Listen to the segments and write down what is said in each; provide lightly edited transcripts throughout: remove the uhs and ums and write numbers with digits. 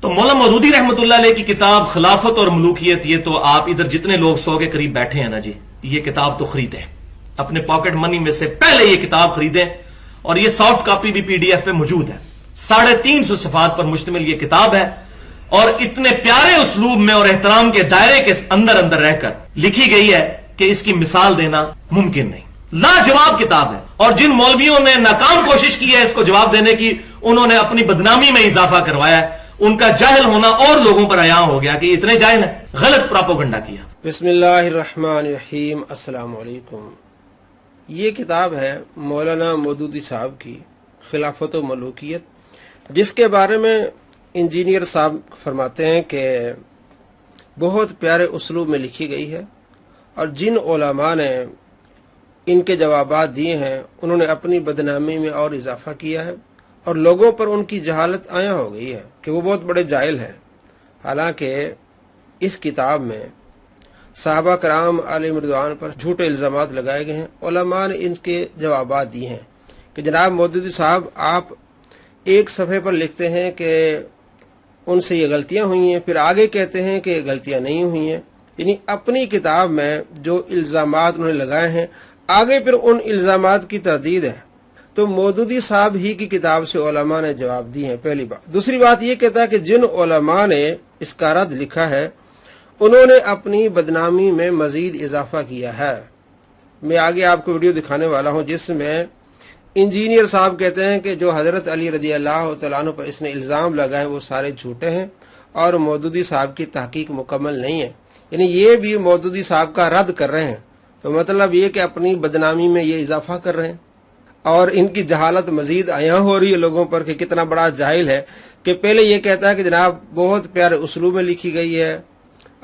تو مولانا مودودی रहमतुल्लाह अलैह की किताब खिलाफत और मलूकियत, ये तो आप इधर जितने लोग 100 के करीब बैठे हैं ना जी, ये किताब तो खरीदें, अपने पॉकेट मनी में से पहले ये किताब खरीदें। और ये सॉफ्ट कॉपी भी पीडीएफ पे मौजूद है। 350 सफात पर मुश्तमिल ये किताब है और इतने प्यारे उसलूब में और एहतराम के दायरे के अंदर अंदर रहकर लिखी गई है कि इसकी मिसाल देना मुमकिन नहीं। लाजवाब किताब है। और जिन मौलवियों ने नाकाम कोशिश की है इसको जवाब देने की, उन्होंने अपनी बदनामी में इजाफा करवाया है। उनका जाहिल होना और लोगों पर आया हो गया कि इतने जाहिल है, गलत प्रोपेगेंडा किया। बिस्मिल्लाहिर्रहमानिर्रहीम, अस्सलाम वालेकुम। ये किताब है मौलाना मौदूदी साहब की खिलाफत व मलूकियत, जिसके बारे में इंजीनियर साहब फरमाते हैं कि बहुत प्यारे उसलूब में लिखी गई है और जिन उलमा ने इनके जवाबात दिए हैं उन्होंने अपनी बदनामी में और इजाफा किया है और लोगों पर उनकी जहालत आया हो गई है कि वो बहुत बड़े जाहिल हैं। हालांकि इस किताब में सहाबा कराम अलैहिम रिज़वान पर झूठे इल्ज़ामात लगाए गए हैं। उलमा ने इनके जवाबात दिए हैं कि जनाब मौदूदी साहब, आप एक सफ़े पर लिखते हैं कि उनसे ये गलतियां हुई हैं, फिर आगे कहते हैं कि गलतियां नहीं हुई हैं। यानी अपनी किताब में जो इल्ज़ामात उन्होंने लगाए हैं, आगे फिर उन इल्ज़ामात की तरदीद है। तो मौदूदी साहब ही की किताब से उलमा ने जवाब दी है, पहली बात। दूसरी बात ये कहता है कि जिन उलमा ने इसका रद्द लिखा है उन्होंने अपनी बदनामी में मजीद इजाफा किया है। मैं आगे आपको वीडियो दिखाने वाला हूँ जिसमें इंजीनियर साहब कहते हैं कि जो हजरत अली रदी अल्लाह तआला अन्हु पर इसने इल्ज़ाम लगाए वो सारे झूठे हैं और मौदूदी साहब की तहकीक मुकम्मल नहीं है। यानी ये भी मौदूदी साहब का रद्द कर रहे हैं। तो मतलब ये कि अपनी बदनामी में ये इजाफा कर रहे हैं और इनकी जहालत मजीद आया हो रही है लोगों पर कि कितना बड़ा जाहिल है। कि पहले ये कहता है कि जनाब बहुत प्यारे उसलूब में लिखी गई है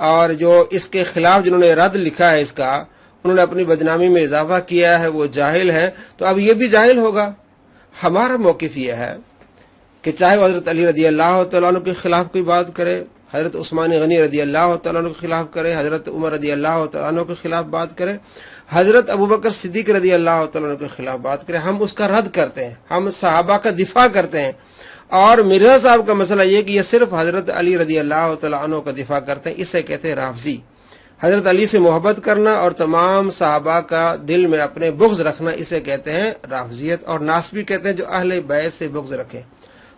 और जो इसके खिलाफ जिन्होंने रद्द लिखा है इसका, उन्होंने अपनी बदनामी में इजाफा किया है, वो जाहिल है। तो अब ये भी जाहिल होगा। हमारा मौक़िफ़ यह है कि चाहे वो हजरत अली रदी अल्लाह तआला अन्हु के खिलाफ कोई बात करे, हजरत उस्मान गनी रदी अल्लाह तआला अन्हु के खिलाफ करे, हजरत उमर रदी अल्लाह तआला अन्हु के खिलाफ बात करे, हजरत अबू बकर सिद्दीक रदी अल्लाह तआला अन्हु के खिलाफ बात करे, हम उसका रद्द करते हैं, हम सहाबा का दिफा करते हैं। और मिर्जा साहब का मसला ये कि ये सिर्फ हजरत अली रदी अल्लाह तआला अन्हु का दिफा करते हैं। इसे कहते हैं राफ़ज़ी। हजरत अली से मोहब्बत करना और तमाम सहाबा का दिल में अपने बुग़्ज़ रखना, इसे कहते हैं राफ़ज़ियत। और नासबी कहते हैं जो अहले बैत से बुग़्ज़ रखें।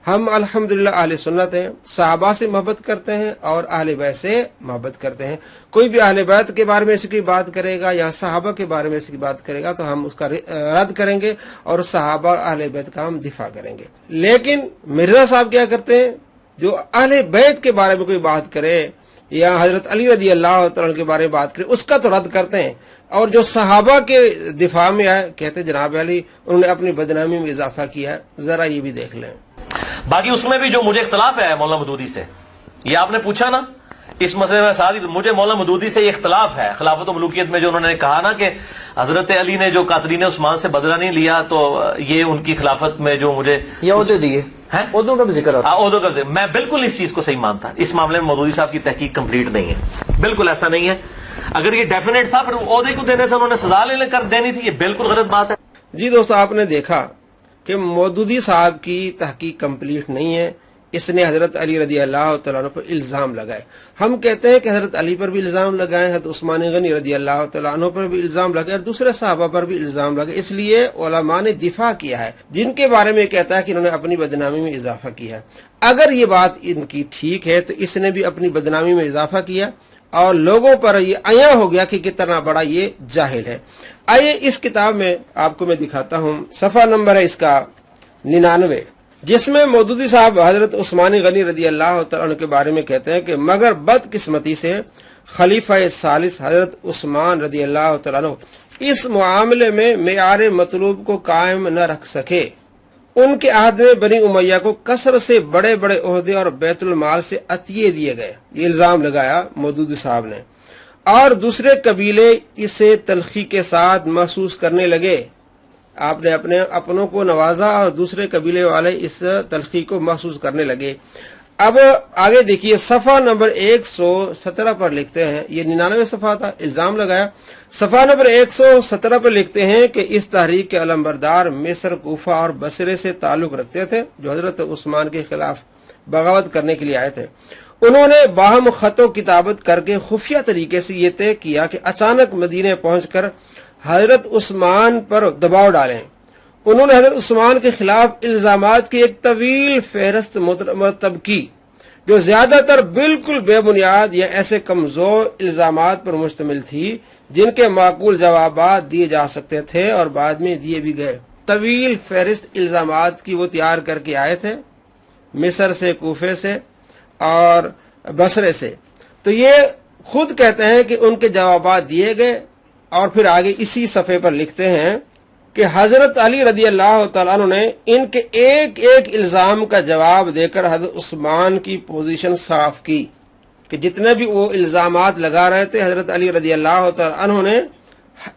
हम अल्हम्दुलिल्लाह अहले सुन्नत हैं, सहाबा से मोहब्बत करते हैं और अहले बैत से मोहब्बत करते हैं। कोई भी अहले बैत के बारे में इसकी बात करेगा या सहाबा के बारे में इसकी बात करेगा तो हम उसका रद्द करेंगे और सहाबा और अहले बैत का हम दिफा करेंगे। लेकिन मिर्जा साहब क्या करते हैं, जो अहले बैत के बारे में कोई बात करे या हजरत अली रदी अल्लाह तआला के बारे में बात करे उसका तो रद्द करते हैं, और जो सहाबा के दिफा में आए कहते हैं जनाब अली उन्होंने अपनी बदनामी में इजाफा किया है। जरा ये भी देख लें। बाकी उसमें भी जो मुझे इख्तलाफ है मौलाना मौदूदी से, ये आपने पूछा ना, इस मसले में साथ ही मुझे मौलाना मौदूदी से ये इख्तलाफ है खिलाफत व मलूकियत में, जो उन्होंने कहा ना कि हजरत अली ने जो कातलीन उस्मान से बदला नहीं लिया तो ये उनकी खिलाफत में जो मुझे ये ओहदे दिए हैं, ओहदों का भी जिक्र होता है। ओहदों का जिक्र, मैं बिल्कुल इस चीज को सही मानता। इस मामले में मौदूदी साहब की तहकीक कंप्लीट नहीं है, बिल्कुल ऐसा नहीं है। अगर ये डेफिनेट था फिर ओहदे को देने से उन्होंने सजा लेने कर देनी थी, ये बिल्कुल गलत बात है। जी दोस्तों, आपने देखा कि मौदूदी साहब की तहकीक कंप्लीट नहीं है। इसने हजरत अली रदी अल्लाह तआला अन्हु पर इल्ज़ाम लगाए। हम कहते हैं कि हजरत अली पर भी इल्ज़ाम लगाए, हजरत उस्मान गनी रदी अल्लाह तआला अन्हु पर भी इल्ज़ाम लगाए और दूसरे सहाबा पर भी इल्ज़ाम लगाए। इसलिए उलमा ने दिफा किया है जिनके बारे में कहता है कि इन्होंने अपनी बदनामी में इजाफा किया है। अगर ये बात इनकी ठीक है तो इसने भी अपनी बदनामी में इजाफा किया और लोगों पर ये आया हो गया कि कितना बड़ा ये जाहिल है। आइए इस किताब में आपको मैं दिखाता हूँ। सफ़ा नंबर है इसका 99, जिसमें मौदूदी साहब हजरत उस्मान गनी रदी अल्लाह तआला अन्हु के बारे में कहते हैं कि मगर बदकिस्मती से खलीफा सालिस हजरत उस्मान रदी अल्लाह तआला अन्हु इस मामले में मेयार मतलूब को कायम न रख सके। उनके अहद में बनी उमैया को कसरत से बड़े बड़े ओहदे और बैतुल माल से अतिये दिए गए, ये इल्जाम लगाया मौदूदी साहब ने। और दूसरे कबीले इसे तलखी के साथ महसूस करने लगे। आपने अपने अपनों को नवाजा और दूसरे कबीले वाले इस तलखी को महसूस करने लगे। अब आगे देखिए, सफ़ा नंबर 117 पर लिखते हैं, ये 99 सफ़ा था, इल्ज़ाम लगाया। सफ़ा नंबर 117 पर लिखते हैं कि इस तहरीक के अलमबरदार मिस्र, कूफा और बसरे से ताल्लुक रखते थे जो हजरत उस्मान के खिलाफ बगावत करने के लिए आए थे। उन्होंने बाहम खतो किताबत करके खुफिया तरीके से ये तय किया कि अचानक मदीने पहुंचकर हजरत उस्मान पर दबाव डालें। उन्होंने हजरत उस्मान के खिलाफ इल्जामात की एक तवील फहरिस्त मुरतब की, जो ज्यादातर बिल्कुल बेबुनियाद या ऐसे कमजोर इल्जामात पर मुश्तमिल थी जिनके माकूल जवाबात दिए जा सकते थे और बाद में दिए भी गए। तवील फहरिस्त इल्जामात की वो तैयार करके आए थे, मिस्र से, कूफे से और बसरे से। तो ये खुद कहते हैं कि उनके जवाबात दिए गए और फिर आगे इसी सफ़े पर लिखते हैं कि हजरत अली रदी अल्लाह तआला अन्हु ने इनके एक एक इल्जाम का जवाब देकर हजरत उस्मान की पोजीशन साफ की कि जितने भी वो इल्जामात लगा रहे थे, हजरत अली रदी अल्लाह तआला अन्हु ने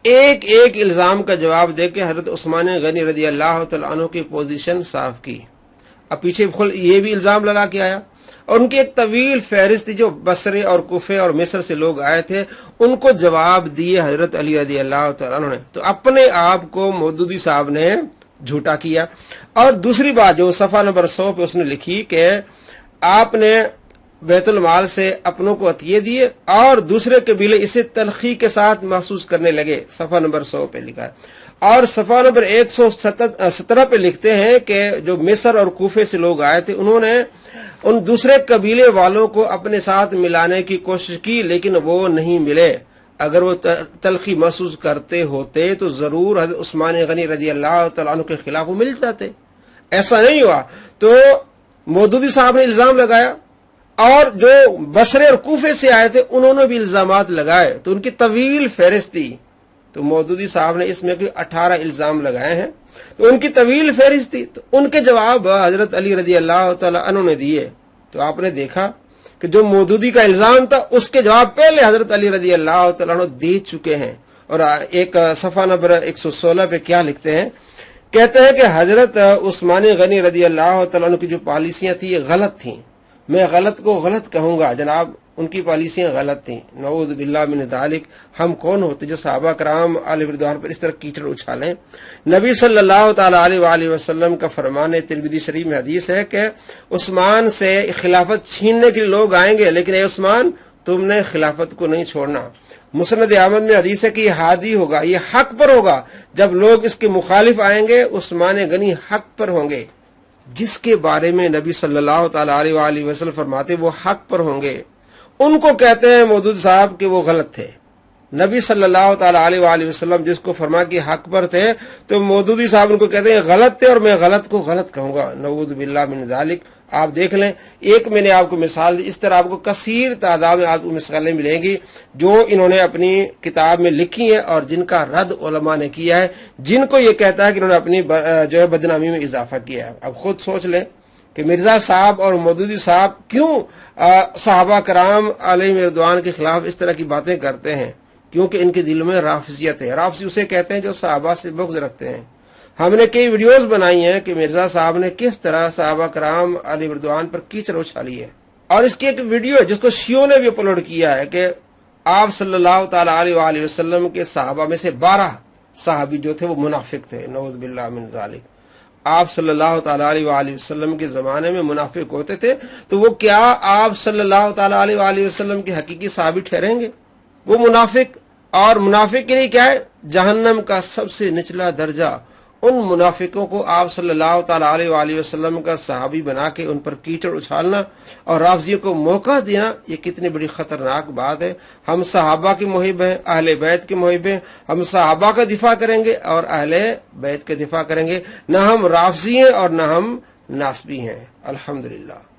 एक एक इल्जाम का जवाब देकर हजरत उस्मान गनी रदी अल्लाह तआला अन्हु की पोजीशन साफ की। अब पीछे ये भी इल्जाम लगा के आया और उनकी एक तवील फहरिस्त जो बसरे और कुफे और मिस्र से लोग आए थे, उनको जवाब दिए हजरत अली रदी अल्लाह तआला अन्हु ने। तो अपने आप को मौदूदी साहब ने झूठा किया। और दूसरी बात जो सफ़ा नंबर 100 पे उसने लिखी कि आपने बैतुल माल से अपनों को अतिये दिए और दूसरे कबीले इसे तलखी के साथ महसूस करने लगे। सफ़ा नंबर 100 पे लिखा है। और सफ़ा नंबर 117 पे लिखते हैं कि जो मिस्र और कूफे से लोग आए थे, उन्होंने उन दूसरे कबीले वालों को अपने साथ मिलाने की कोशिश की, लेकिन वो नहीं मिले। अगर वो तलखी महसूस करते होते तो जरूर हज़रत उस्मान गनी रज़ी अल्लाह तआला अन्हु के खिलाफ वो मिल जाते। ऐसा नहीं हुआ। तो मौदूदी साहब ने इल्जाम लगाया और जो बसरे और कूफे से आए थे उन्होंने भी इल्जामात लगाए। तो उनकी तवील फहरिस्त थी। तो मौदूदी साहब ने इसमें कोई 18 इल्जाम लगाए हैं। तो उनकी तवील फहरिस्त थी। तो उनके जवाब हजरत अली रज़ी अल्लाह तआला अन्हु ने दिए। तो आपने देखा कि जो मौदूदी का इल्जाम था उसके जवाब पहले हजरत अली रज़ी अल्लाह तआला अन्हु दे चुके हैं। और एक सफ़ा नंबर 116 पे क्या लिखते हैं, कहते हैं कि हजरत उस्मान गनी रज़ी अल्लाह तआला अन्हु की जो पॉलिसियां थी ये गलत थी। मैं गलत को गलत कहूंगा जनाब, उनकी पॉलिसियां गलत थी। नऊज़ बिल्लाह मिन ज़ालिक। हम कौन होते जो सहाबा कराम आले रिज़वान पर इस तरह कीचड़ उछालें। नबी सल्लल्लाहु तआला अलैहि वसल्लम का फरमान है, तिरमिज़ी शरीफ में हदीस है कि उस्मान से खिलाफत छीनने के लिए लोग आएंगे, लेकिन ए उस्मान तुमने खिलाफत को नहीं छोड़ना। मुस्नद अहमद में हदीस है कि ये हादी होगा, ये हक पर होगा। जब लोग इसके मुखालिफ आएंगे उस्मान गनी हक पर होंगे। जिसके बारे में नबी सल्लल्लाहु तआला अलैहि वसल्लम फरमाते वो हक पर होंगे, उनको कहते हैं मौदूद साहब कि वो गलत थे। नबी सल्लल्लाहु तआला अलैहि वसल्लम जिसको फरमा कि हक पर थे, तो मौदूदी साहब उनको कहते हैं गलत थे और मैं गलत को गलत कहूंगा। नऊज़ बिल्लाह मिन ज़ालिक। आप देख लें, एक मैंने आपको मिसाल दी, इस तरह आपको कसीर तादाद में आपको मिसालें मिलेंगी जो इन्होंने अपनी किताब में लिखी है और जिनका रद्द उलमा ने किया है, जिनको ये कहता है कि इन्होंने अपनी जो है बदनामी में इजाफा किया है। अब खुद सोच लें कि मिर्जा साहब और मौदूदी साहब क्यों सहाबा कराम अलैहिम रिज़वान के खिलाफ इस तरह की बातें करते हैं, क्योंकि इनके दिल में राफिजियत है। राफिजी उसे कहते हैं जो सहाबा से बुग़्ज़ रखते हैं। हमने कई वीडियोस बनाई हैं कि मिर्जा साहब ने किस तरह सहाबा कराम अलैहिम रिज़वान पर कीचड़ उछाली है। और इसकी एक वीडियो है जिसको शियों ने भी अपलोड किया है कि आप सल्लल्लाहु तआला अलैहि वसल्लम के सहाबा में से 12 सहाबी जो थे वो मुनाफिक थे। नऊज़ बिल्लाह मिन ज़ालिक। आप सल्लल्लाहु तआला अलैहि वसल्लम के जमाने में मुनाफिक होते थे, तो वो क्या आप सल्लल्लाहु तआला अलैहि वसल्लम के हकीकी सहाबी ठहरेंगे? वो मुनाफिक। और मुनाफिक के लिए क्या है? जहन्नम का सबसे निचला दर्जा। उन मुनाफिकों को आप सल्लल्लाहु तआला अलैहि वसल्लम का सहाबी बना के उन पर कीचड़ उछालना और राफजियों को मौका देना, ये कितनी बड़ी खतरनाक बात है। हम सहाबा के मुहिब हैं, अहले बैत के मुहिब हैं। हम सहाबा का दिफा करेंगे और अहले बैत का दिफा करेंगे। न हम राफजी हैं और न हम नासबी हैं। अल्हम्दुलिल्लाह।